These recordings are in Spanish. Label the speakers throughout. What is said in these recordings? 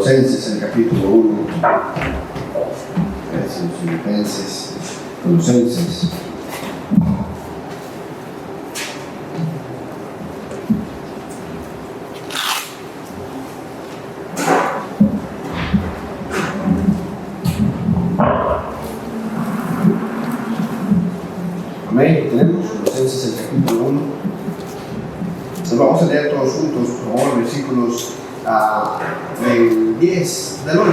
Speaker 1: Colosenses, el capítulo 1, Filipenses, Colosenses. Amén. Tenemos Colosenses, el capítulo 1. Nos vamos a leer todos juntos, por favor, versículos del 10, del 11,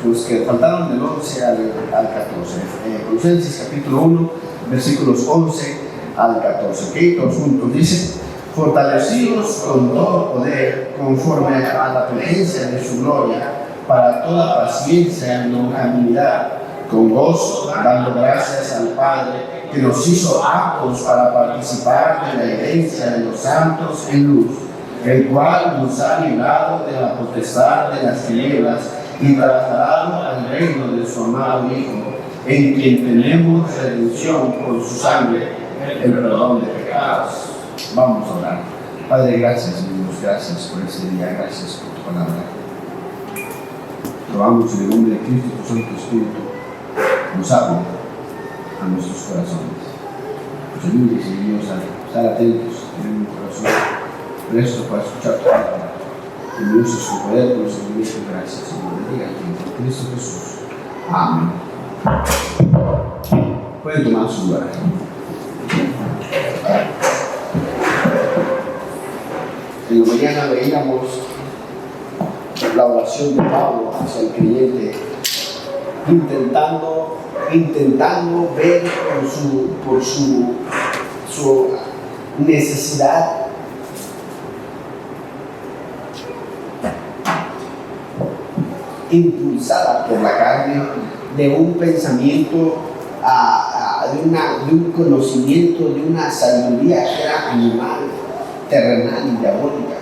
Speaker 1: los que faltaron del 11 al 14. Colosenses capítulo 1, versículos 11 al 14. ¿Okay? Todos juntos dice: fortalecidos con todo poder, conforme a la potencia de su gloria, para toda paciencia y longanimidad, con gozo, dando gracias al Padre, que nos hizo aptos para participar de la herencia de los santos en luz, el cual nos ha librado de la potestad de las tinieblas y trasladado al reino de su amado Hijo, en quien tenemos redención por su sangre, el perdón de pecados. Vamos a orar. Padre, gracias, Dios, gracias por este día, gracias por tu palabra. Rogamos en el nombre de Cristo, tu Santo Espíritu nos hable a nuestros corazones. Nos ayude, Señor, a estar atentos, tener un corazón presto para escuchar tu palabra. Que me uses su poder con los enemigos. Gracias, Señor. Bendiga a ti, por Cristo Jesús. Amén. Pueden tomar su lugar. En la mañana veíamos la oración de Pablo hacia el creyente, intentando ver por su necesidad impulsada por la carne de un pensamiento, de un conocimiento, de una sabiduría que era animal, terrenal y diabólica.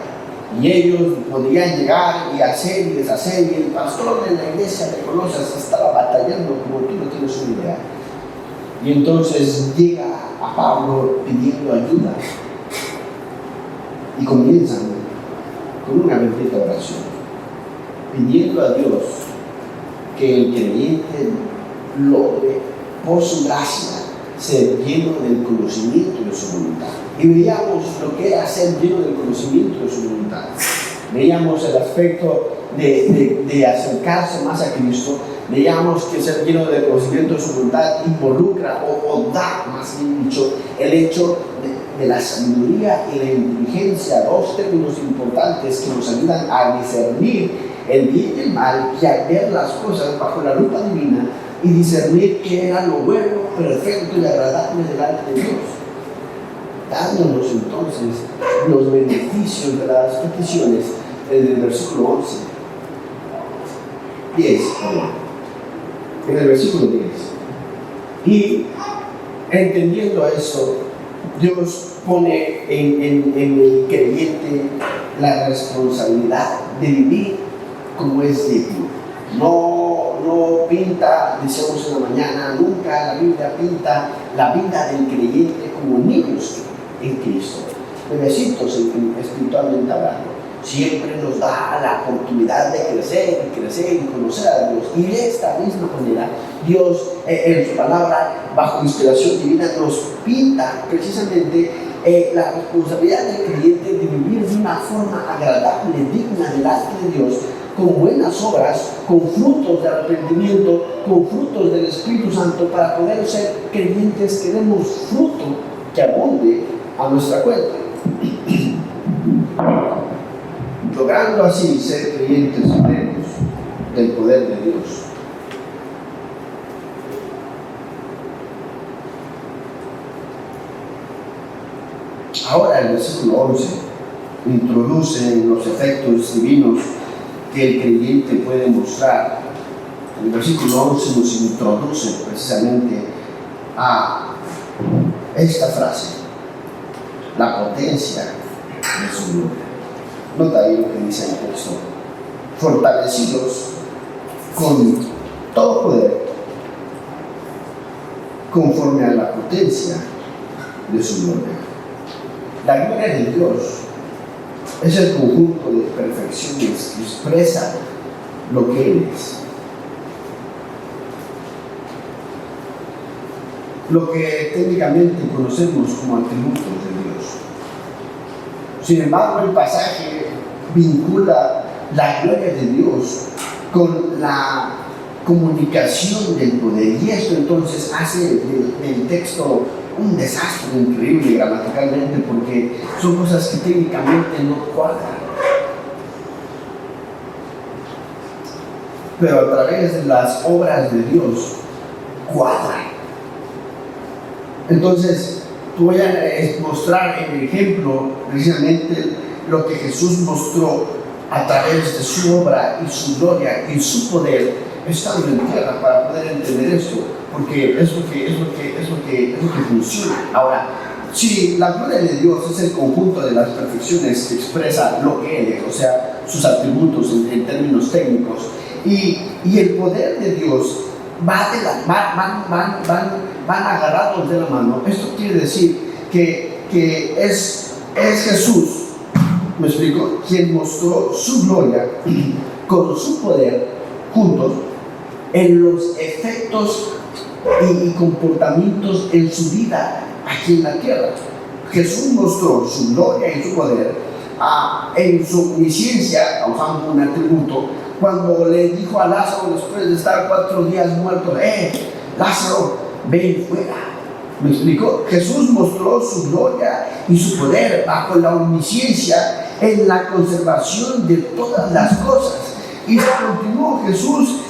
Speaker 1: Y ellos podían llegar y hacer y deshacer, y el pastor de la iglesia de Colosas estaba batallando como tú no tienes una idea. Y entonces llega a Pablo pidiendo ayuda y comienzan con una bendita oración, pidiendo a Dios que el creyente logre por su gracia ser lleno del conocimiento de su voluntad. Y veíamos lo que era ser lleno del conocimiento de su voluntad. Veíamos el aspecto de acercarse más a Cristo. Veíamos que ser lleno del conocimiento de su voluntad involucra o da, más bien dicho, el hecho de la sabiduría y la inteligencia, dos términos importantes que nos ayudan a discernir el bien y el mal y a ver las cosas bajo la lupa divina y discernir qué era lo bueno, perfecto y agradable delante de Dios, dándonos entonces los beneficios de las peticiones en el versículo 10, en el versículo 10. Y entendiendo eso, Dios pone en el creyente la responsabilidad de vivir como es digno. No pinta, decíamos en la mañana, nunca la Biblia pinta la vida del creyente como niños en Cristo, bebecitos espiritualmente hablando. Siempre nos da la oportunidad de crecer y conocer a Dios. Y de esta misma manera, Dios en su palabra, bajo inspiración divina, nos pinta precisamente la responsabilidad del creyente de vivir de una forma agradable, digna delante de Dios, con buenas obras, con frutos de arrepentimiento, con frutos del Espíritu Santo, para poder ser creyentes que demos fruto que abunde a nuestra cuenta, logrando así ser creyentes plenos del poder de Dios. Ahora el versículo 11 introduce los efectos divinos que el creyente puede mostrar. El versículo 11 nos introduce precisamente a esta frase: la potencia de su gloria. Nota ahí lo que dice el texto: fortalecidos con todo poder, conforme a la potencia de su gloria. La gloria de Dios es el conjunto de perfecciones que expresa lo que Él es. Lo que técnicamente conocemos como atributos de Dios. Sin embargo, el pasaje vincula la gloria de Dios con la comunicación del poder, y esto entonces hace del texto un desastre increíble gramaticalmente, porque son cosas que técnicamente no cuadran, pero a través de las obras de Dios cuadran. Entonces voy a mostrar en el ejemplo precisamente lo que Jesús mostró a través de su obra y su gloria y su poder estando en tierra, para poder entender esto, porque es lo que funciona. Ahora, si la gloria de Dios es el conjunto de las perfecciones que expresa lo que Él es, o sea, sus atributos en términos técnicos, y el poder de Dios van agarrados de la mano, esto quiere decir que es Jesús, ¿me explico?, quien mostró su gloria con su poder juntos en los efectos y comportamientos en su vida aquí en la tierra. Jesús mostró su gloria y su poder en su omnisciencia, usando un atributo, cuando le dijo a Lázaro, después de estar 4 días muerto, Lázaro, ven fuera. ¿Me explico? Jesús mostró su gloria y su poder bajo la omnisciencia en la conservación de todas las cosas. Y continuó Jesús,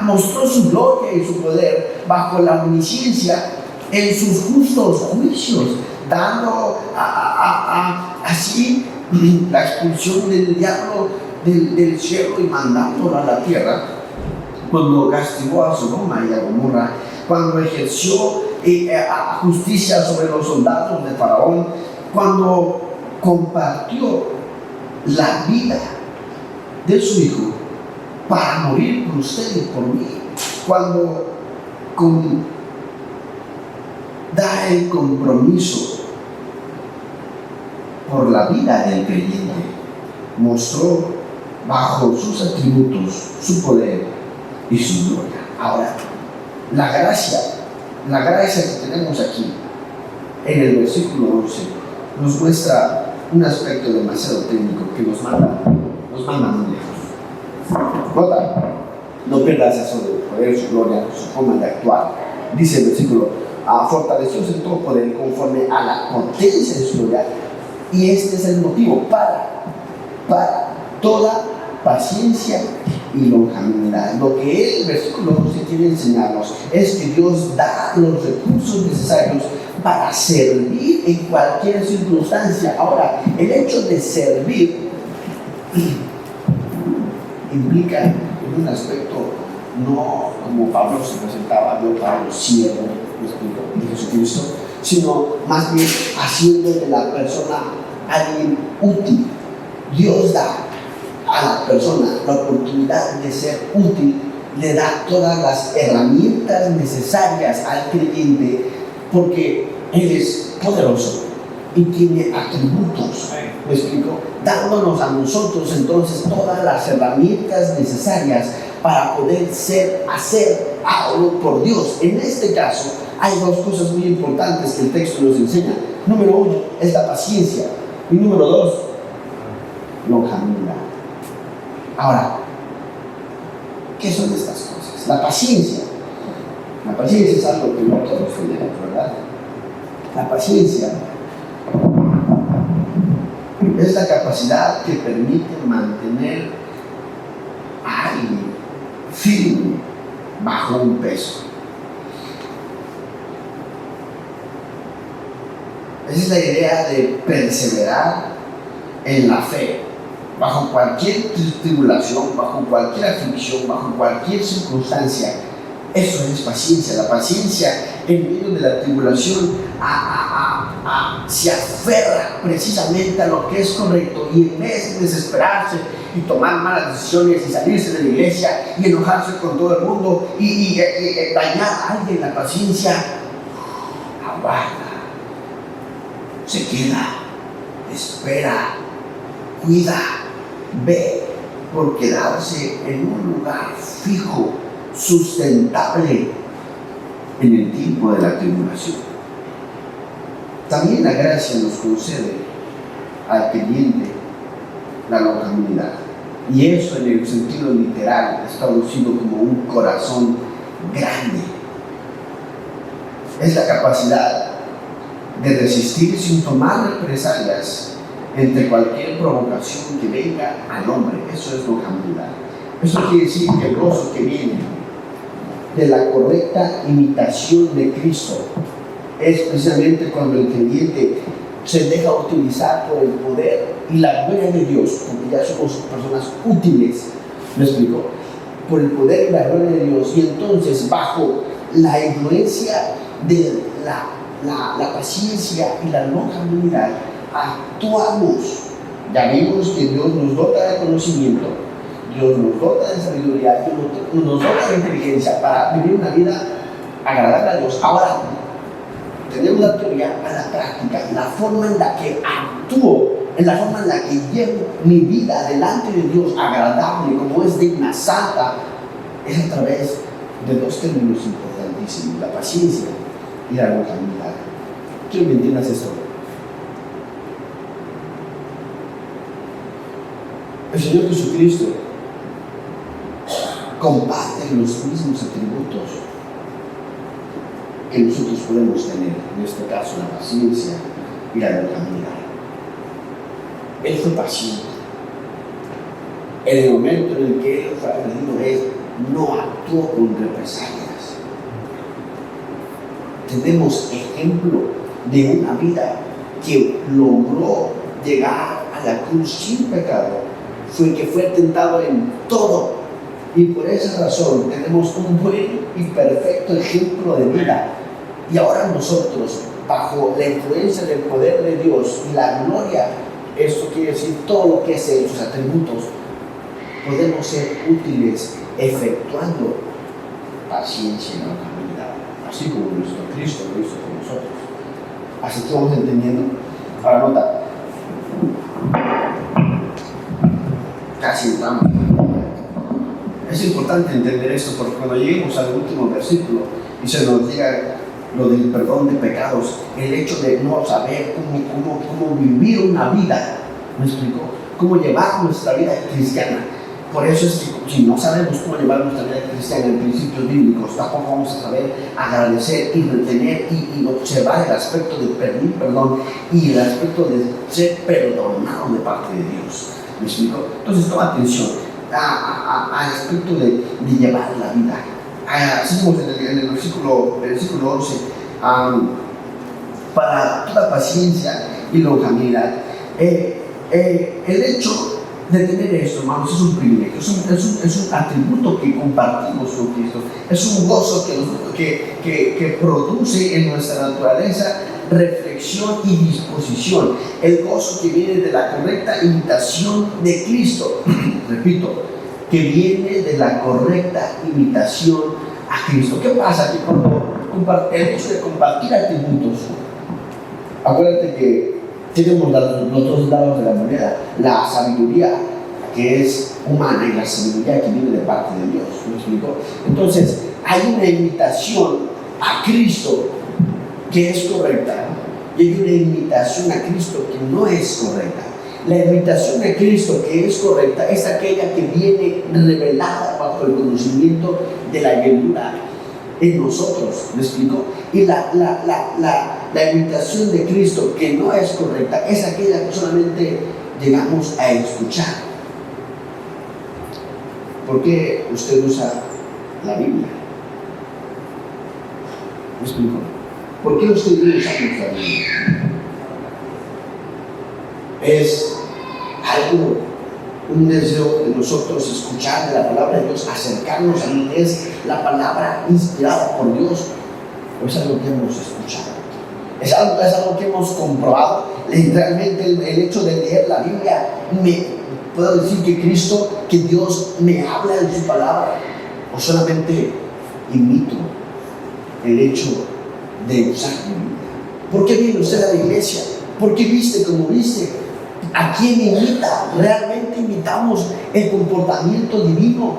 Speaker 1: mostró su gloria y su poder bajo la omnisciencia en sus justos juicios, dando así la expulsión del diablo del cielo y mandándolo a la tierra, cuando castigó a Sodoma y a Gomorra, cuando ejerció justicia sobre los soldados de Faraón, cuando compartió la vida de su hijo para morir por usted y por mí, cuando da el compromiso por la vida del creyente, mostró bajo sus atributos su poder y su gloria. Ahora, la gracia que tenemos aquí en el versículo 11 nos muestra un aspecto demasiado técnico que nos manda muy lejos. Nota, no pierdas eso de poder, su gloria, su forma de actuar. Dice el versículo: fortalecidos en todo poder conforme a la potencia de su gloria, y este es el motivo para toda paciencia y longanimidad. Lo que el versículo 11 quiere enseñarnos es que Dios da los recursos necesarios para servir en cualquier circunstancia. Ahora, el hecho de servir implica en un aspecto, no como Pablo se presentaba, yo Pablo siervo de Jesucristo, sino más bien haciendo de la persona alguien útil. Dios da a la persona la oportunidad de ser útil, le da todas las herramientas necesarias al creyente, porque Él es poderoso y tiene atributos, ¿me explico?, dándonos a nosotros entonces todas las herramientas necesarias para poder hacer algo por Dios. En este caso hay 2 cosas muy importantes que el texto nos enseña. Número 1 es la paciencia, y número 2, longanimidad. Ahora, ¿qué son estas cosas? La paciencia es algo que no todos tenemos, ¿verdad? La paciencia es la capacidad que permite mantener a alguien firme bajo un peso. Esa es la idea de perseverar en la fe, bajo cualquier tribulación, bajo cualquier aflicción, bajo cualquier circunstancia. Eso es paciencia. La paciencia en medio de la tribulación se aferra precisamente a lo que es correcto, y en vez de desesperarse y tomar malas decisiones y salirse de la iglesia y enojarse con todo el mundo y dañar a alguien, la paciencia aguarda, se queda, espera, cuida, ve por quedarse en un lugar fijo, sustentable en el tiempo de la tribulación. También la gracia nos concede al creyente la longanimidad. Y eso en el sentido literal es traducido como un corazón grande. Es la capacidad de resistir sin tomar represalias entre cualquier provocación que venga al hombre. Eso es longanimidad. Eso quiere decir que el gozo que viene de la correcta imitación de Cristo es precisamente cuando el creyente se deja utilizar por el poder y la gloria de Dios, porque ya somos personas útiles, ¿me explico? Por el poder y la gloria de Dios, y entonces bajo la influencia de la paciencia y la longanimidad actuamos. Ya vimos que Dios nos dota de conocimiento, Dios nos dota de sabiduría, Dios nos dota de inteligencia para vivir una vida agradable a Dios. Ahora tenemos la teoría a la práctica, la forma en la que actúo, en la forma en la que llevo mi vida delante de Dios agradable, como es digna, santa, es a través de dos términos importantísimos: la paciencia y la longanimidad. Quiero que entiendas esto. El Señor Jesucristo comparte los mismos atributos que nosotros podemos tener, en este caso la paciencia y la longanimidad. Él fue paciente. En el momento en el que Él fue agredido, Él no actuó con represalias. Tenemos ejemplo de una vida que logró llegar a la cruz sin pecado, que fue tentado en todo, y por esa razón tenemos un buen y perfecto ejemplo de vida. Y ahora nosotros, bajo la influencia del poder de Dios y la gloria, esto quiere decir todo lo que es Él, sus atributos, podemos ser útiles efectuando paciencia y longanimidad, así como nuestro Cristo lo hizo con nosotros. Así que vamos entendiendo. Ahora nota, casi entramos. Es importante entender esto, porque cuando lleguemos al último versículo y se nos diga lo del perdón de pecados, el hecho de no saber cómo vivir una vida, ¿me explico? Cómo llevar nuestra vida cristiana. Por eso es que si no sabemos cómo llevar nuestra vida cristiana en principios bíblicos, tampoco vamos a saber agradecer y retener y observar el aspecto de pedir perdón y el aspecto de ser perdonado de parte de Dios. ¿Me explico? Entonces toma atención al aspecto de llevar la vida. Así como en el versículo 11, para toda paciencia y longanimidad. El hecho de tener esto, hermanos, es un privilegio, es un atributo que compartimos con Cristo, es un gozo que produce en nuestra naturaleza reflexión y disposición, el gozo que viene de la correcta imitación de Cristo. Repito, que viene de la correcta imitación a Cristo. ¿Qué pasa? Que cuando el hecho de compartir atributos, acuérdate que tenemos los dos lados de la moneda: la sabiduría que es humana y la sabiduría que viene de parte de Dios. ¿Me explico? Entonces, hay una imitación a Cristo que es correcta y hay una imitación a Cristo que no es correcta. La imitación a Cristo que es correcta es aquella que viene revelada bajo el conocimiento de la llenura en nosotros. ¿Me explico? Y la imitación de Cristo que no es correcta es aquella que solamente llegamos a escuchar. ¿Por qué usted usa la Biblia? ¿Me explico? ¿Por qué usted usa la Biblia? Es algo, un deseo de nosotros escuchar de la palabra de Dios, acercarnos a lo que es la palabra inspirada por Dios, o es algo que hemos escuchado, es algo que hemos comprobado. Realmente el hecho de leer la Biblia, puedo decir que Dios me habla de su palabra, o solamente imito el hecho de usar la Biblia. ¿Por qué viene usted a la iglesia? ¿Por qué viste como viste? ¿A quién imita? ¿Realmente imitamos el comportamiento divino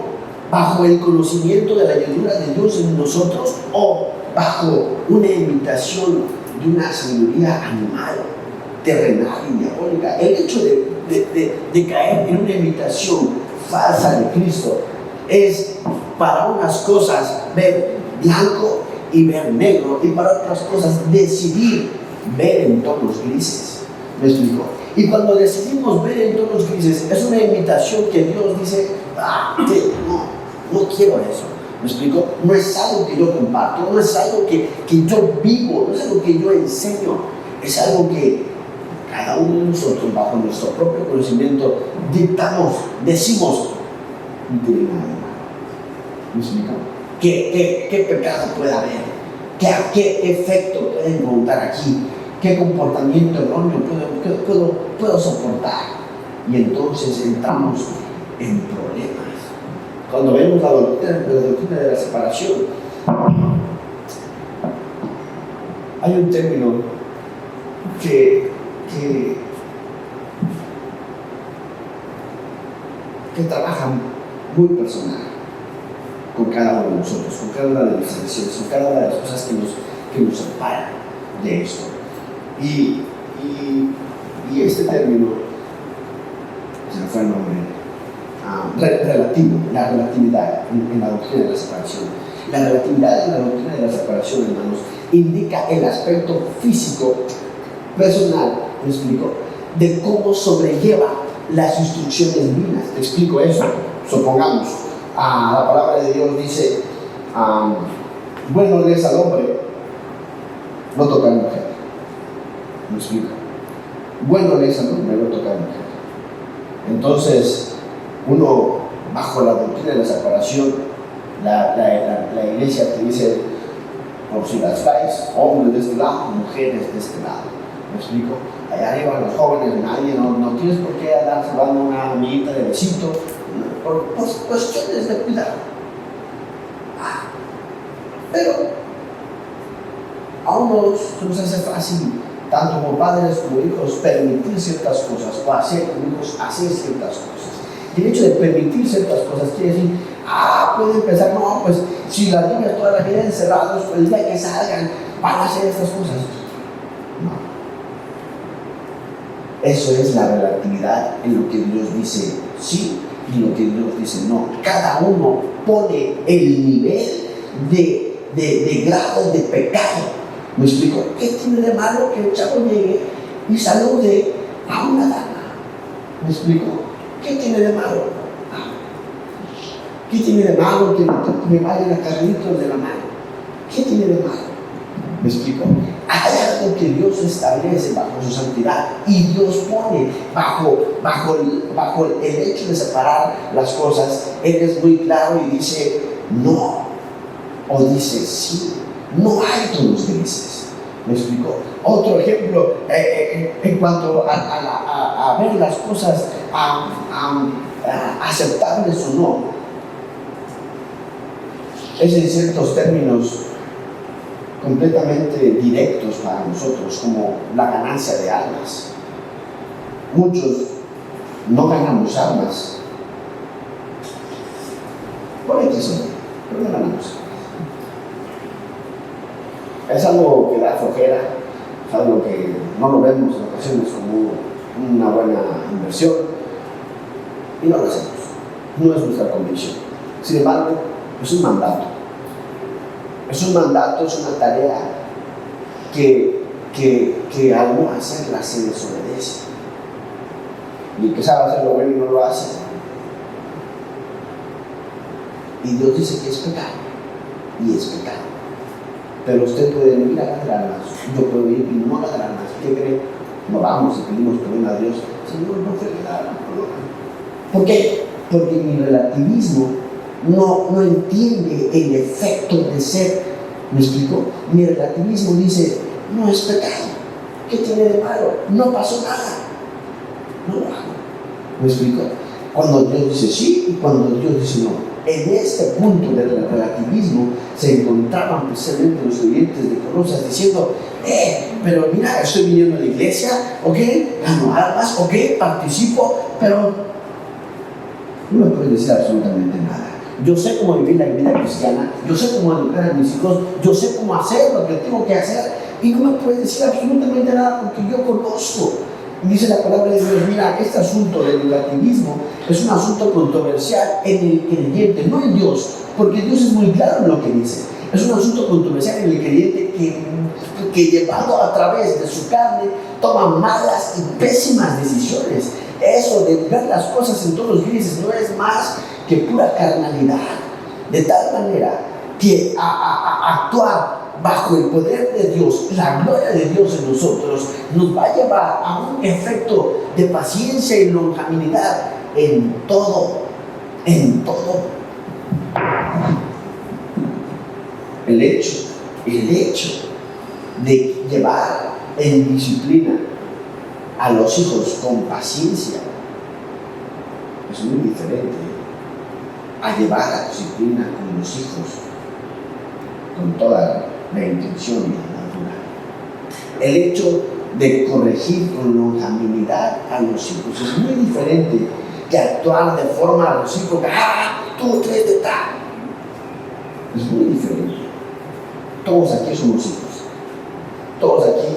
Speaker 1: bajo el conocimiento de la llenura de Dios en nosotros o bajo una imitación de una sabiduría animal, terrenal y diabólica? El hecho de caer en una imitación falsa de Cristo es para unas cosas ver blanco y ver negro, y para otras cosas decidir ver en tonos grises. ¿Me explico? Y cuando decidimos ver en tonos grises, es una imitación que Dios dice, no quiero eso. ¿Me explico? No es algo que yo comparto, no es algo que yo vivo, no es algo que yo enseño, es algo que cada uno de nosotros, bajo nuestro propio conocimiento, decimos, no tiene nada de malo. ¿Me explico? ¿Qué pecado puede haber? ¿Qué efecto puede encontrar aquí? ¿Qué comportamiento erróneo puedo soportar? Y entonces entramos en problemas. Cuando vemos la doctrina de la separación, hay un término que trabaja muy personal con cada uno de nosotros, con cada una de nuestras decisiones, con cada una de las cosas que nos separan de esto. Y este término, se me fue el nombre, relativo, la relatividad en la doctrina de la separación. La relatividad en la doctrina de la separación, hermanos, indica el aspecto físico, personal, ¿me explico?, de cómo sobrelleva las instrucciones divinas. ¿Te explico eso? Supongamos, la palabra de Dios dice, bueno es al hombre no tocar mujer. ¿Me explico? Bueno es al hombre no tocar mujer. Entonces, uno, bajo la doctrina de la separación, la iglesia te dice, por si las traes, hombres de este lado, mujeres de este lado. ¿Me explico? Allá arriba los jóvenes, nadie, no tienes por qué andar salvando una amiguita de besito, por cuestiones de cuidado. Pero a unos se nos hace fácil, tanto como padres como hijos, permitir ciertas cosas o hacer como hijos hacer ciertas cosas. Y el hecho de permitir ciertas cosas quiere decir, pueden pensar, no, pues si las niñas toda la vida encerrados, pues el día que salgan van a hacer estas cosas. No. Eso es la relatividad en lo que Dios dice sí y lo que Dios dice no. Cada uno pone el nivel de grado de pecado. ¿Me explico? ¿Qué tiene de malo que el chavo llegue y salude a una dama? ¿Me explico? ¿Qué tiene de malo? ¿Qué tiene de malo que me vayan a carritos de la mano? ¿Qué tiene de malo? ¿Me explico? Hay algo que Dios establece bajo su santidad y Dios pone bajo el hecho de separar las cosas. Él es muy claro y dice no, o dice sí. No hay tonos grises. ¿Me explico? Otro ejemplo en cuanto a ver las cosas aceptables o no, es en ciertos términos completamente directos para nosotros, como la ganancia de almas. Muchos no ganamos almas por X, pero no ganamos. Es algo que da flojera, es algo que no lo vemos en ocasiones como una buena inversión y no lo hacemos. No es nuestra convicción. Sin embargo, es un mandato. Es un mandato, es una tarea que al no hacerla se desobedece. Y el que sabe hacer lo bueno y no lo hace. Y Dios dice que es pecado. Y es pecado. Pero usted puede venir a ganar almas, yo puedo ir y no ganar almas. ¿Qué cree? No vamos y pedimos perdón a Dios. Señor, no fue nada, perdón. ¿Por qué? Porque mi relativismo no entiende el efecto de ser. ¿Me explico? Mi relativismo dice, no es pecado. ¿Qué tiene de malo? No pasó nada. No lo hago. ¿Me explico? Cuando Dios dice sí y cuando Dios dice no. En este punto del relativismo se encontraban precisamente los creyentes de Colosas diciendo, pero mira, estoy viniendo a la iglesia, ok, gano almas, ok, participo, pero no me puedes decir absolutamente nada. Yo sé cómo vivir la vida cristiana, yo sé cómo educar a mis hijos, yo sé cómo hacer lo que tengo que hacer, y no me puedes decir absolutamente nada porque yo conozco. Dice la palabra de Dios, mira, este asunto del relativismo es un asunto controversial en el creyente, no en Dios, porque Dios es muy claro en lo que dice. Es un asunto controversial en el creyente que llevado a través de su carne toma malas y pésimas decisiones. Eso de ver las cosas en tonos grises no es más que pura carnalidad. De tal manera que actuar bajo el poder de Dios, la gloria de Dios en nosotros, nos va a llevar a un efecto de paciencia y longanimidad en todo. El hecho de llevar en disciplina a los hijos con paciencia es muy diferente a llevar a disciplina con los hijos con toda la intención y la naturaleza. El hecho de corregir con longanimidad a los hijos es muy diferente que actuar de forma recíproca. Tú crees de tal. Es muy diferente. Todos aquí somos hijos. Todos aquí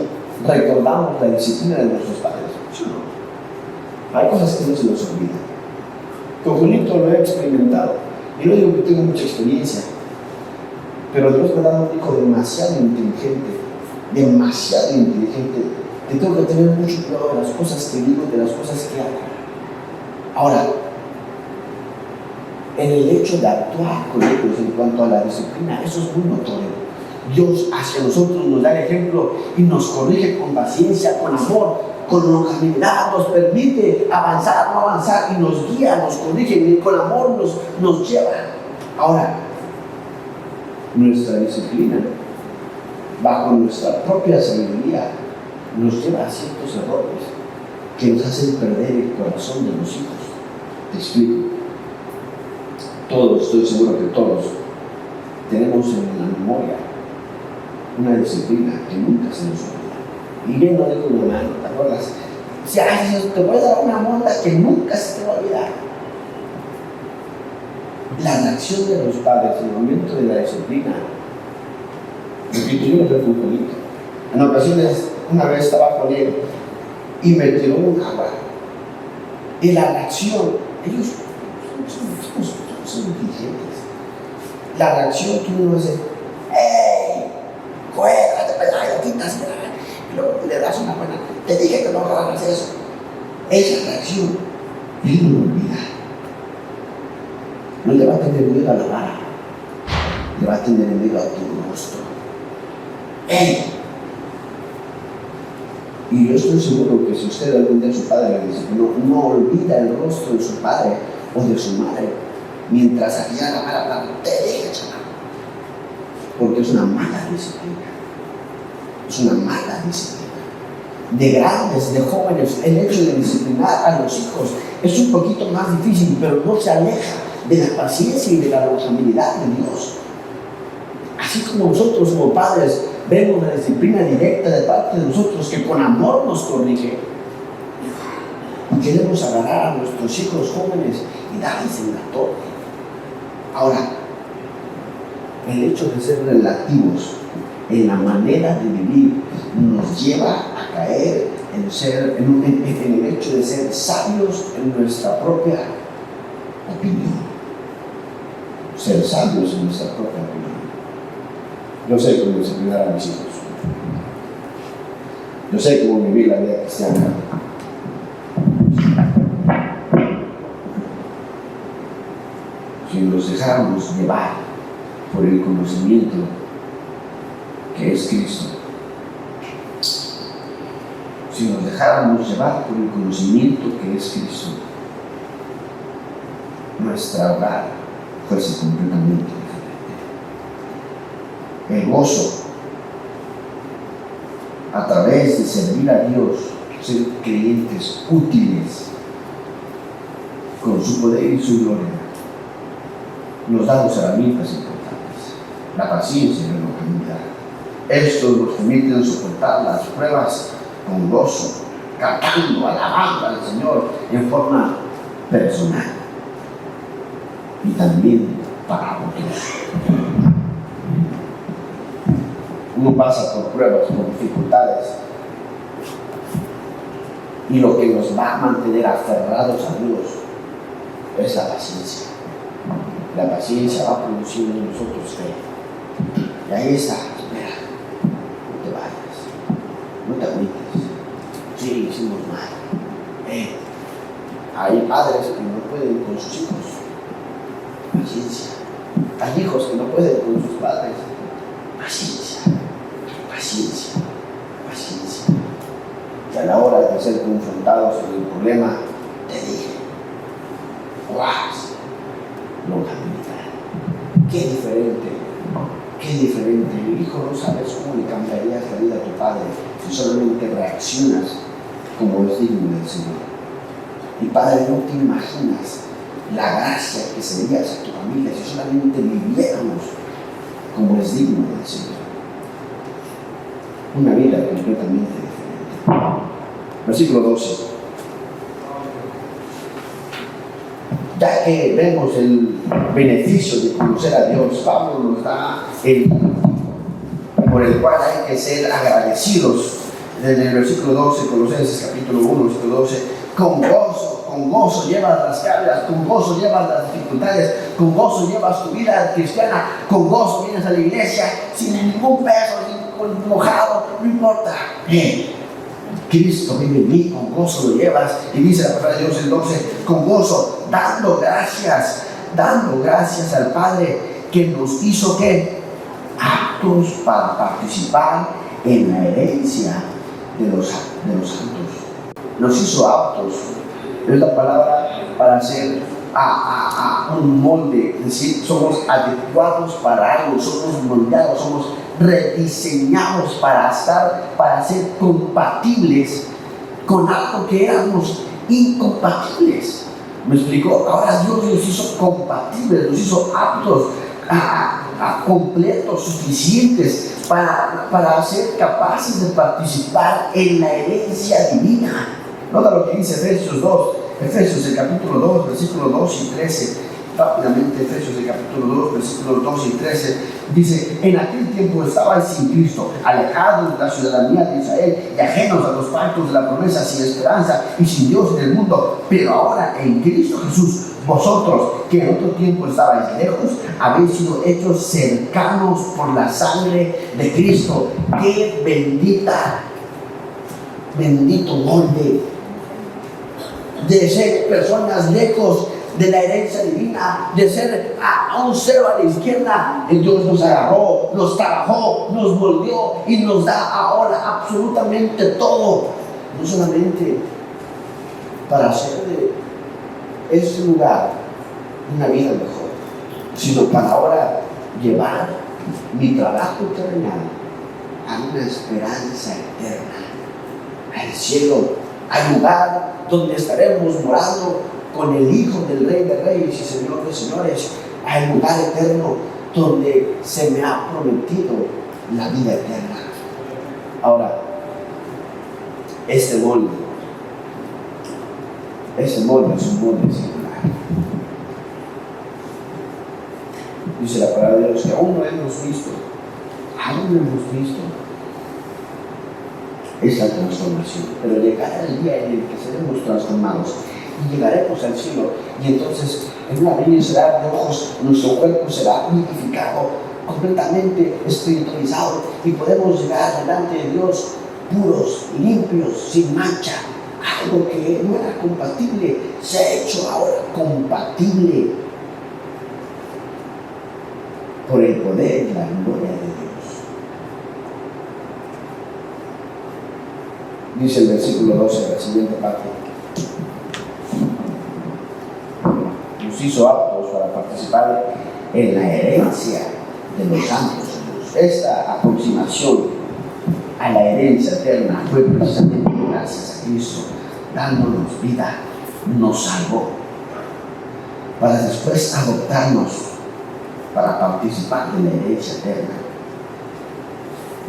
Speaker 1: recordamos la disciplina de nuestros padres. ¿Sí o no? Hay cosas que no se nos olvidan. Con Julito lo he experimentado. Y no digo que tengo mucha experiencia, pero Dios me ha dado un hijo demasiado inteligente, que tengo que tener mucho cuidado de las cosas que digo, de las cosas que hago. Ahora, en el hecho de actuar con ellos en cuanto a la disciplina, eso es muy notorio. Dios hacia nosotros nos da el ejemplo y nos corrige con paciencia, con amor, con longanimidad, nos permite avanzar, no avanzar, y nos guía, nos corrige, y con amor nos lleva. Ahora, nuestra disciplina, bajo nuestra propia sabiduría, nos lleva a ciertos errores que nos hacen perder el corazón de los hijos. Te explico. Todos, estoy seguro que todos, tenemos en la memoria una disciplina que nunca se nos olvida. Y bien lo dijo mi hermano, ¿te acuerdas? Si te voy a dar una monda que nunca se te va a olvidar. La reacción de los padres en el momento de la disciplina. Repito, yo me fui con Julito. En ocasiones, una vez estaba con él y me tiró un agua. Y la reacción, ellos son inteligentes. La reacción que uno hace, ¡hey! ¡Juega! ¡Te pegas! ¡Lo quitas! Y luego le das una buena. Te dije que no hagas eso. Esa reacción, él no lo olvida. No le va a tener miedo a la vara, le va a tener miedo a tu rostro. ¡Ey! Y yo estoy seguro que si usted algún día su padre le dice que no olvida el rostro de su padre o de su madre, mientras hacía la vara, te deja chaval. Porque es una mala disciplina. Es una mala disciplina. De grandes, de jóvenes, el hecho de disciplinar a los hijos es un poquito más difícil, pero no se aleja de la paciencia y de la longanimidad de Dios. Así como nosotros como padres vemos la disciplina directa de parte de nosotros que con amor nos corrige, queremos agarrar a nuestros hijos jóvenes y darles en la torre. Ahora, el hecho de ser relativos en la manera de vivir nos lleva a caer en el hecho de ser sabios en nuestra propia opinión. Ser sabios en nuestra propia opinión. Yo sé cómo disciplinar a mis hijos. Yo sé cómo vivir la vida cristiana. Si nos dejáramos llevar por el conocimiento que es Cristo, si nos dejáramos llevar por el conocimiento que es Cristo, nuestra hogar fuese completamente diferente. El gozo a través de servir a Dios, ser creyentes útiles con su poder y su gloria, nos da dos herramientas importantes: la paciencia y la longanimidad. Esto nos permite soportar las pruebas con gozo, cantando, alabando al Señor en forma personal. y también para otros. Uno pasa por pruebas, por dificultades, y lo que nos va a mantener aferrados a Dios es la paciencia. La paciencia va produciendo en nosotros fe. Y ahí está, espera, no te vayas, no te agüites. Sí, hicimos mal. Hay padres que no pueden con sus hijos. Paciencia. Hay hijos que no pueden con sus padres. Paciencia, paciencia, paciencia. Y a la hora de ser confrontados con el problema, te dije, longanimidad. Qué diferente, qué diferente. Hijo, no sabes cómo le cambiarías la vida a tu padre si solamente reaccionas como es digno del Señor. Y padre, no te imaginas la gracia que serías a tu familia si solamente viviéramos como es digno del Señor. Una vida completamente diferente. Versículo 12. Ya que vemos el beneficio de conocer a Dios, Pablo nos da por el cual hay que ser agradecidos. Desde el versículo 12, Colosenses capítulo 1, versículo 12, con gozo llevas las cargas, con gozo llevas las dificultades, con gozo llevas tu vida cristiana, con gozo vienes a la iglesia sin ningún peso, sin mojado, no importa. Cristo vive en mí, con gozo lo llevas. Y dice la palabra de Dios en 12, con gozo, dando gracias al Padre que nos hizo ¿qué? Aptos para participar en la herencia de los santos. Nos hizo aptos, es la palabra para hacer a un molde, es decir, somos adecuados para algo, somos moldeados, somos rediseñados para ser compatibles con algo que éramos incompatibles. ¿Me explicó? Ahora Dios nos hizo compatibles, nos hizo aptos, completos, suficientes para ser capaces de participar en la herencia divina. Nota lo que dice Efesios el capítulo 2, versículos 2 y 13. Rápidamente, Efesios el capítulo 2, versículos 2 y 13. Dice, en aquel tiempo estabais sin Cristo, alejados de la ciudadanía de Israel y ajenos a los pactos de la promesa, sin esperanza y sin Dios en el mundo. Pero ahora en Cristo Jesús, vosotros que en otro tiempo estabais lejos, habéis sido hechos cercanos por la sangre de Cristo. ¡Qué bendito molde! De ser personas lejos de la herencia divina, de ser a un cero a la izquierda, el Dios nos agarró, nos trabajó, nos volvió y nos da ahora absolutamente todo, no solamente para hacer de este lugar una vida mejor, sino para ahora llevar mi trabajo terrenal a una esperanza eterna, al cielo, al lugar donde estaremos morando con el Hijo del Rey de Reyes y Señor de Señores, al lugar eterno donde se me ha prometido la vida eterna. Ahora, este molde es un molde singular. Dice la palabra de Dios que aún no hemos visto esa transformación, pero llegará el día en el que seremos transformados y llegaremos al cielo, y entonces en un abrir y cerrar de ojos nuestro cuerpo será unificado, completamente espiritualizado, y podemos llegar delante de Dios puros, limpios, sin mancha. Algo que no era compatible se ha hecho ahora compatible por el poder y la gloria de Dios. Dice el versículo 12, la siguiente parte: nos hizo aptos para participar en la herencia de los santos. Esta aproximación a la herencia eterna fue precisamente gracias a Cristo, dándonos vida, nos salvó, para después adoptarnos para participar de la herencia eterna.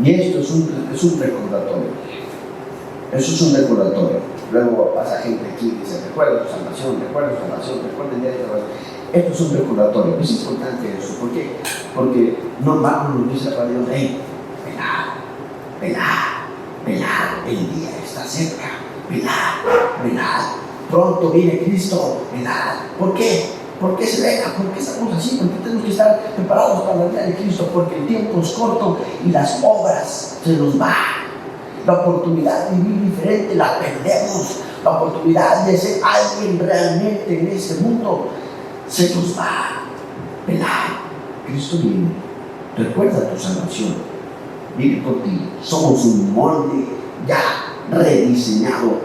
Speaker 1: Y esto es un recordatorio. Eso es un recordatorio. Luego pasa gente aquí que dice: recuerda tu salvación, recuerda el día de salvación. esto es un recordatorio. Es importante eso. ¿Por qué? Porque no vamos, nos dice la palabra de Dios, hey, velad, el día está cerca, velad, pronto viene Cristo, velad. ¿Por qué? ¿Por qué se vela? ¿Por qué estamos así? ¿Por qué tenemos que estar preparados para la venida de Cristo? Porque el tiempo es corto y las obras se nos van. La oportunidad de vivir diferente la perdemos. La oportunidad de ser alguien realmente en este mundo se nos va. Velad, Cristo viene. Recuerda tu salvación. Vive por ti. Somos un molde ya rediseñado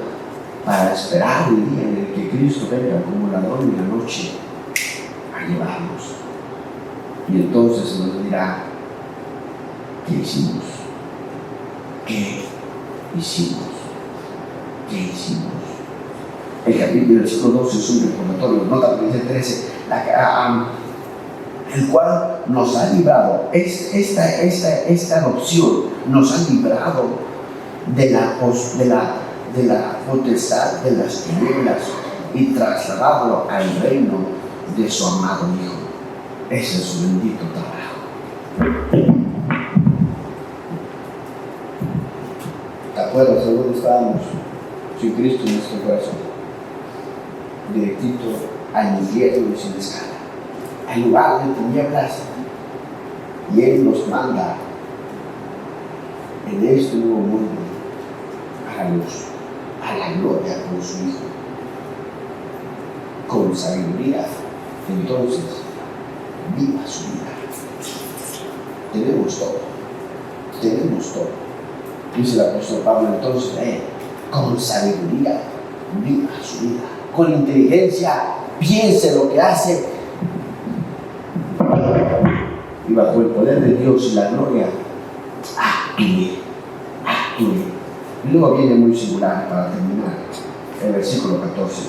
Speaker 1: para esperar el día en el que Cristo venga como ladrón en la noche a llevarnos. Y entonces se nos dirá, ¿qué hicimos? ¿Qué hicimos? ¿Qué hicimos? El capítulo 12 es un recordatorio, nota 13, el cual nos ha librado, esta adopción nos ha librado de la potestad de las tinieblas y trasladado al reino de su amado Hijo. Ese es su bendito trabajo. ¿Te acuerdas de dónde estábamos? Sin Cristo en nuestro corazón. Directito al infierno y sin escala, al lugar de tinieblas, y Él nos manda en este nuevo mundo a la luz, a la gloria con su Hijo, con sabiduría. Entonces viva su vida. Tenemos todo. Dice el apóstol Pablo, entonces con sabiduría viva su vida. Con inteligencia piense lo que hace, y bajo el poder de Dios y la gloria actúe. Y luego viene muy singular para terminar el versículo 14.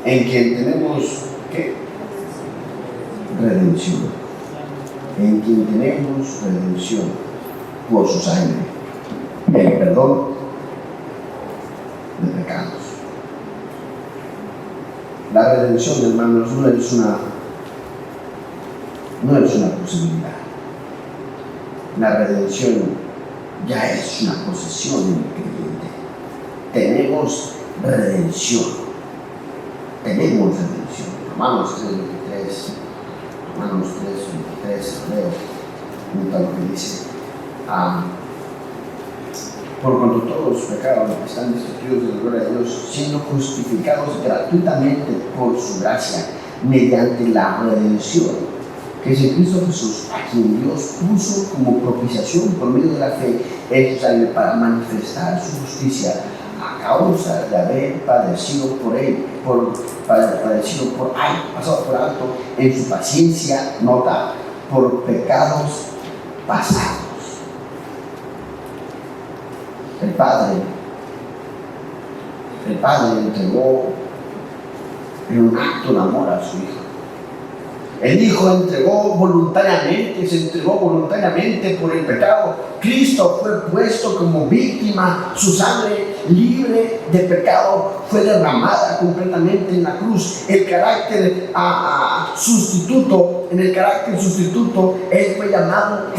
Speaker 1: En quien tenemos ¿qué? Redención. En quien tenemos redención por su sangre, el perdón de pecados. La redención, hermanos, no es una posibilidad. La redención ya es una posesión en el creyente. Tenemos redención. Romanos 3:23, Romanos 3:23, leo, nota lo que dice. Por cuanto todos los pecados están destituidos de la gloria de Dios, siendo justificados gratuitamente por su gracia, mediante la redención que es en Cristo Jesús, a quien Dios puso como propiciación por medio de la fe, es necesario para manifestar su justicia a causa de haber padecido pasado por alto en su paciencia, nota, por pecados pasados. El Padre entregó en un acto de amor a su Hijo. El Hijo se entregó voluntariamente por el pecado. Cristo fue puesto como víctima, su sangre libre de pecado fue derramada completamente en la cruz. El carácter sustituto, Él fue llamado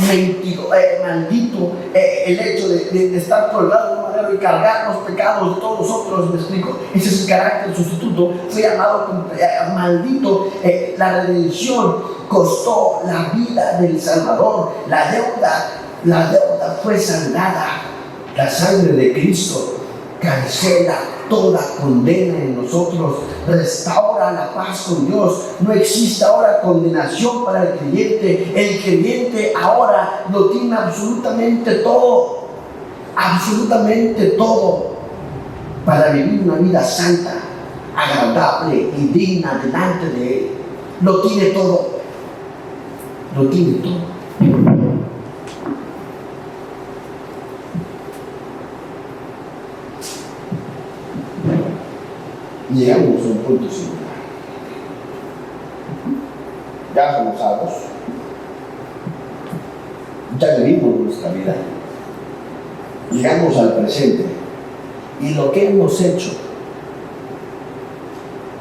Speaker 1: maldito. El hecho de estar colgado de un madero y cargar los pecados de todos nosotros, ¿me explico? Ese es el carácter sustituto, fue llamado maldito. La redención costó la vida del Salvador. La deuda fue saldada. La sangre de Cristo cancela toda condena en nosotros, restaura la paz con Dios. No existe ahora condenación para el creyente. El creyente ahora lo tiene absolutamente todo para vivir una vida santa, agradable y digna delante de Él. Lo tiene todo. Llegamos a un punto singular. Ya somos salvos. Ya vivimos nuestra vida. Llegamos al presente. Y lo que hemos hecho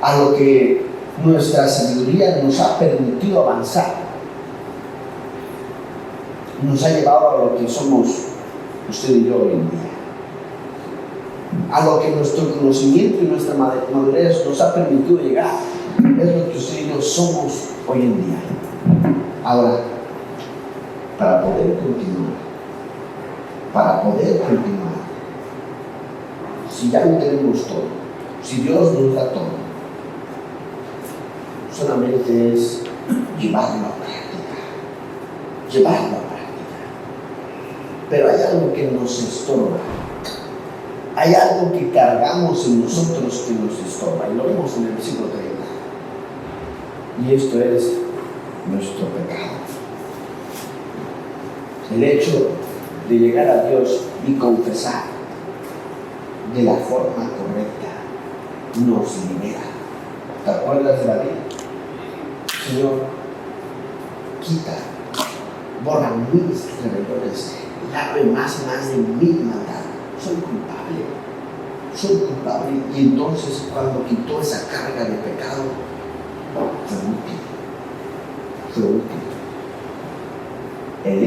Speaker 1: a lo que nuestra sabiduría nos ha permitido avanzar, nos ha llevado a lo que somos usted y yo hoy en día, a lo que nuestro conocimiento y nuestra madurez nos ha permitido llegar. Es lo que usted y yo somos hoy en día. Ahora, para poder continuar, si ya lo tenemos todo, si Dios nos da todo, solamente es llevarlo a práctica. Pero hay algo que nos estorba, hay algo que cargamos en nosotros que nos estorba, y lo vemos en el versículo 30, y esto es nuestro pecado. El hecho de llegar a Dios y confesar de la forma correcta nos libera. ¿Te acuerdas de la Biblia? Señor, quita, borra mis rebeliones, lave más de mi maldad. Soy culpable. Y entonces, cuando quitó esa carga de pecado, fue útil. El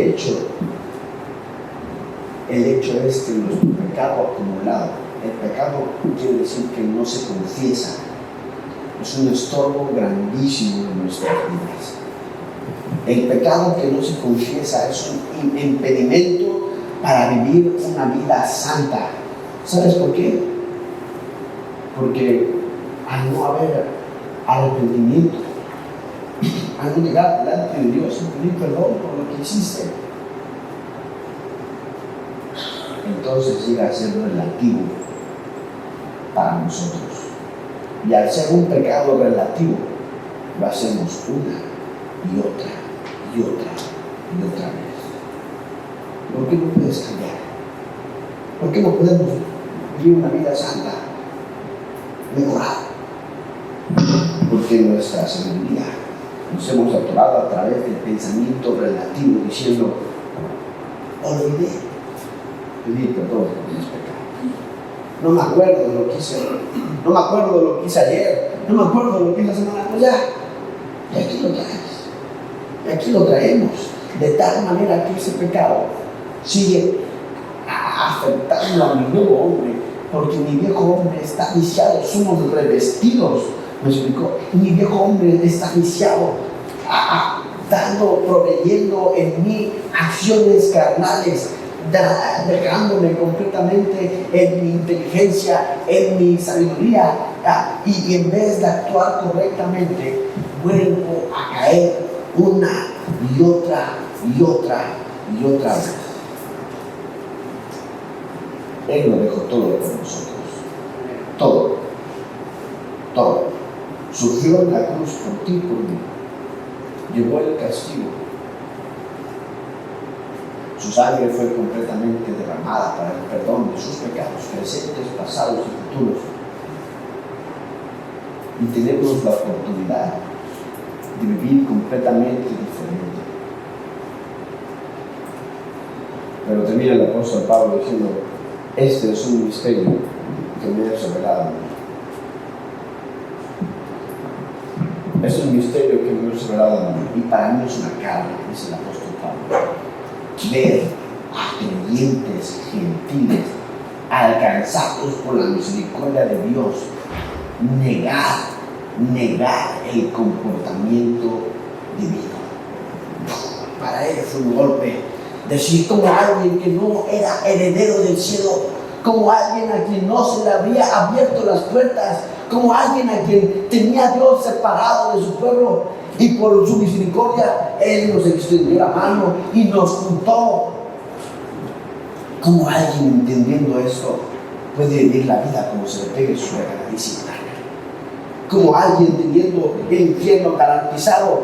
Speaker 1: hecho es que nuestro pecado acumulado, el pecado quiere decir que no se confiesa, es un estorbo grandísimo en nuestras vidas. El pecado que no se confiesa es un impedimento para vivir una vida santa. ¿Sabes por qué? Porque al no haber arrepentimiento, al no llegar delante de Dios y pedir perdón por lo que hiciste, entonces llega a ser relativo para nosotros. Y al ser un pecado relativo, lo hacemos una y otra vez. ¿Por qué no puedes cambiar? ¿Por qué no podemos vivir una vida santa, mejorar? Porque nuestra sabiduría nos hemos atorado a través del pensamiento relativo, diciendo: olvidé pedir perdón por mis pecados. No me acuerdo de lo que hice hoy. No me acuerdo de lo que hice ayer. No me acuerdo de lo que hice la semana. Pues ya. Y aquí lo traes. Y aquí lo traemos. De tal manera que ese pecado sigue afectando a mi nuevo hombre. Porque mi viejo hombre está viciado. Somos revestidos. ¿Me explicó? Mi viejo hombre está viciado. Proveyendo en mí acciones carnales, dejándome completamente en mi inteligencia, en mi sabiduría, y en vez de actuar correctamente, vuelvo a caer una y otra vez. Él lo dejó todo por nosotros, todo. Sufrió en la cruz por ti y por mí. Llevó el castigo. Su sangre fue completamente derramada para el perdón de sus pecados presentes, pasados y futuros. Y tenemos la oportunidad de vivir completamente diferente. Pero termina el apóstol Pablo diciendo: este es un misterio que me es revelado a mí. Es un misterio que me es revelado a mí, y para mí es una carga, dice el apóstol Pablo, ver a creyentes gentiles alcanzados por la misericordia de Dios negar el comportamiento divino. Para él fue un golpe. Decir como alguien que no era heredero del cielo, como alguien a quien no se le había abierto las puertas, como alguien a quien tenía Dios separado de su pueblo, y por su misericordia Él nos extendió la mano y nos juntó. Como alguien entendiendo esto puede vivir la vida como se le pegue su regaladísima gana. Como alguien teniendo el infierno garantizado,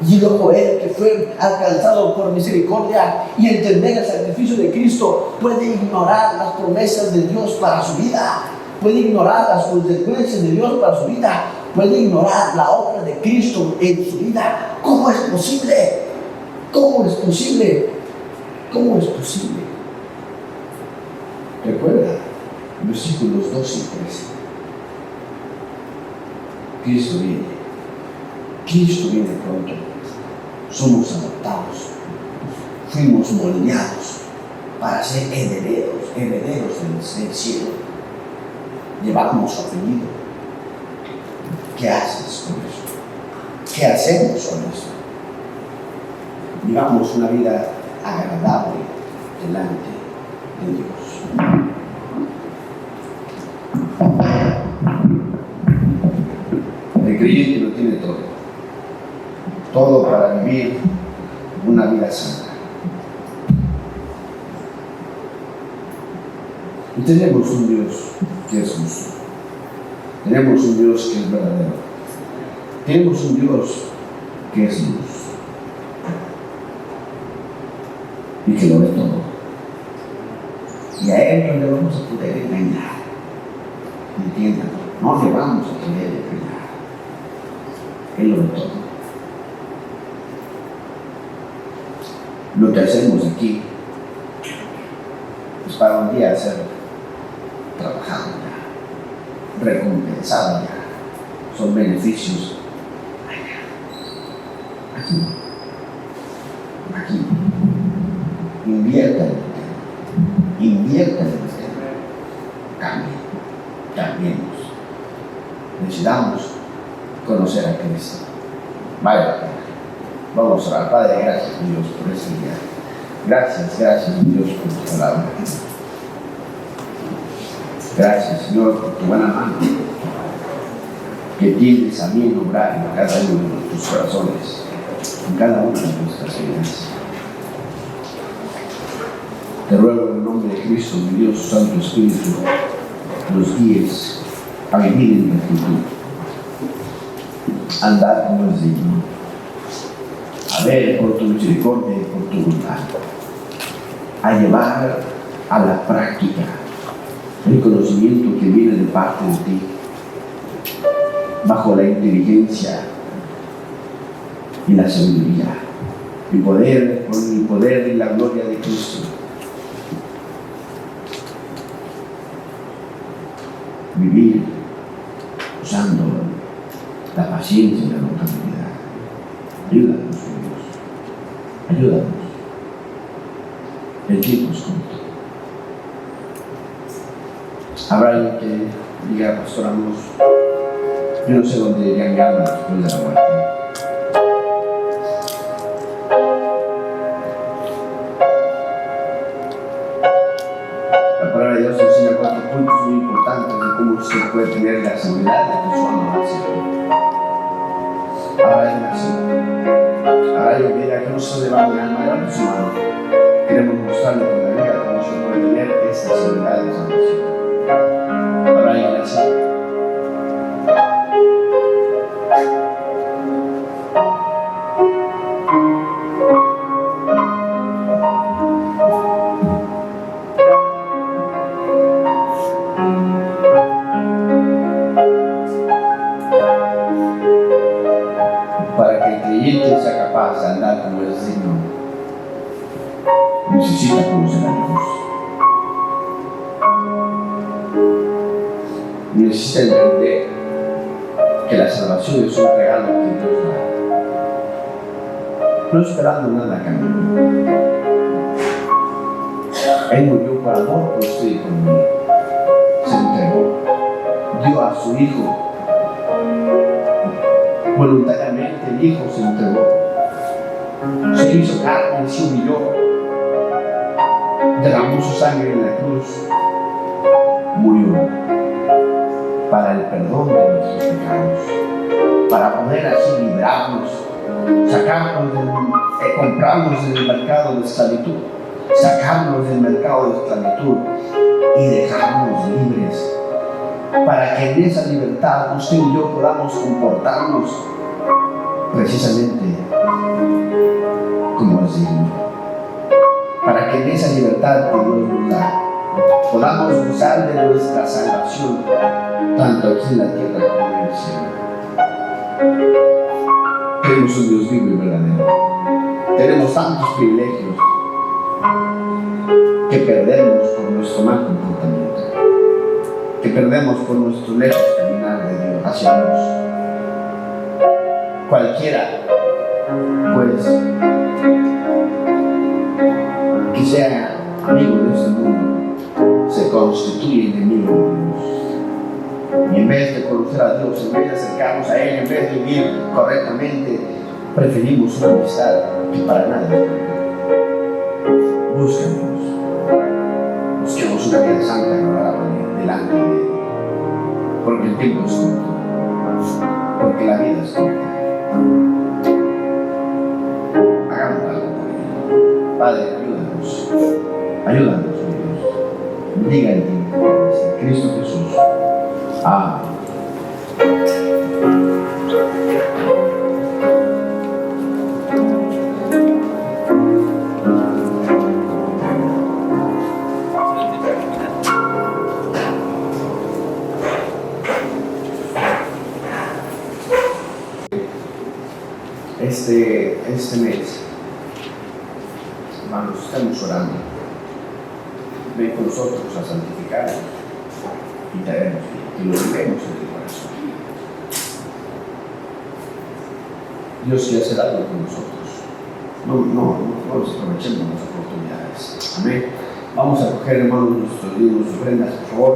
Speaker 1: y luego él, que fue alcanzado por misericordia y entender el sacrificio de Cristo, puede ignorar las promesas de Dios para su vida, puede ignorar las consecuencias de Dios para su vida, puede ignorar la obra de Cristo en su vida. ¿Cómo es posible? ¿Cómo es posible? ¿Cómo es posible? Recuerda versículos 2 y 13. Cristo viene. Cristo viene pronto. Somos adoptados. Fuimos moldeados para ser herederos del cielo. Llevamos su apellido. ¿Qué haces con eso? ¿Qué hacemos con eso? Vivamos una vida agradable delante de Dios. El creyente lo tiene todo. Todo para vivir una vida sana. Y tenemos un Dios que es justo. Tenemos un Dios que es verdadero. Tenemos un Dios que es luz. Y que lo ve todo. Y a Él no le vamos a poder engañar. Entiendan, no le vamos a poder engañar. Él lo ve todo. Lo que hacemos aquí es para un día ser trabajado ya, recompensado ya. Son beneficios allá. Aquí. Inviertan en el tema. Inviertan en el tema. Cambiemos. Necesitamos conocer a Cristo. Vale la pena. Vamos a orar. Padre, gracias Dios por este día. Gracias Dios por tu palabra. Gracias Señor por tu buena mano que tienes a bien obrar en cada uno de nuestros corazones, en cada una de nuestras vidas. Te ruego en el nombre de Cristo, mi Dios, Santo Espíritu, los guíes a vivir en rectitud, andar como es digno, a ver por tu misericordia y por tu bondad, a llevar a la práctica el conocimiento que viene de parte de ti, bajo la inteligencia y la sabiduría, y poder, con el poder y la gloria de Cristo, vivir usando la paciencia y la longanimidad. Ayúdanos, Dios. Ayúdanos. El tiempo es corto. Habrá alguien que diga, Pastor Amos, yo no sé dónde iría mi alma después de la muerte. La palabra de Dios enseña 4 puntos muy importantes de cómo usted puede tener la seguridad de que su alma va a ser. Habrá alguien así. Habrá alguien que diga, que no sé dónde va mi alma, levante su mano. Queremos mostrarle con la vida cómo se puede tener esta seguridad de salvación. Habrá alguien así. Para que el creyente sea capaz de andar como es digno, necesita conocer a Dios. Necesita entender que la salvación es un regalo que Dios da, no esperando nada a cambio. Él murió por amor por usted y por mí. Se entregó, dio a su Hijo. Voluntariamente el Hijo se entregó. Se hizo carne, se humilló. Derramó su sangre en la cruz. Murió para el perdón de nuestros pecados, para poder así librarnos, comprarnos del mercado de esclavitud, sacarnos del mercado de esclavitud y dejarnos libres, para que en esa libertad usted y yo podamos comportarnos precisamente como es digno, para que en esa libertad que Dios nos da podamos gozar de nuestra salvación, tanto aquí en la tierra como en el cielo. Tenemos un Dios vivo y verdadero. Tenemos tantos privilegios que perdemos por nuestro mal comportamiento, que perdemos por nuestro lejos caminar de Dios hacia Dios. cualquiera, pues, que sea amigo de este mundo, se constituye enemigo de Dios. Y en vez de conocer a Dios, en vez de acercarnos a Él, en vez de vivir correctamente, preferimos una amistad que para nada es buena. Búsquenos. Busquemos una vida santa que habrá delante de Él. Porque el tiempo es corto. Porque la vida es corta. Hagamos algo por Él. Padre, ayúdanos. Ayúdanos, Dios. Bendiga el tiempo. En Cristo Jesús. Amén. Este mes, hermanos, estamos orando. Ven con nosotros a santificarnos y traernos y lo vivemos en el corazón. Dios quiere hacer algo con nosotros. No desaprovechemos las oportunidades. Amén. Vamos a coger, hermanos, nuestros ofrendas, por favor.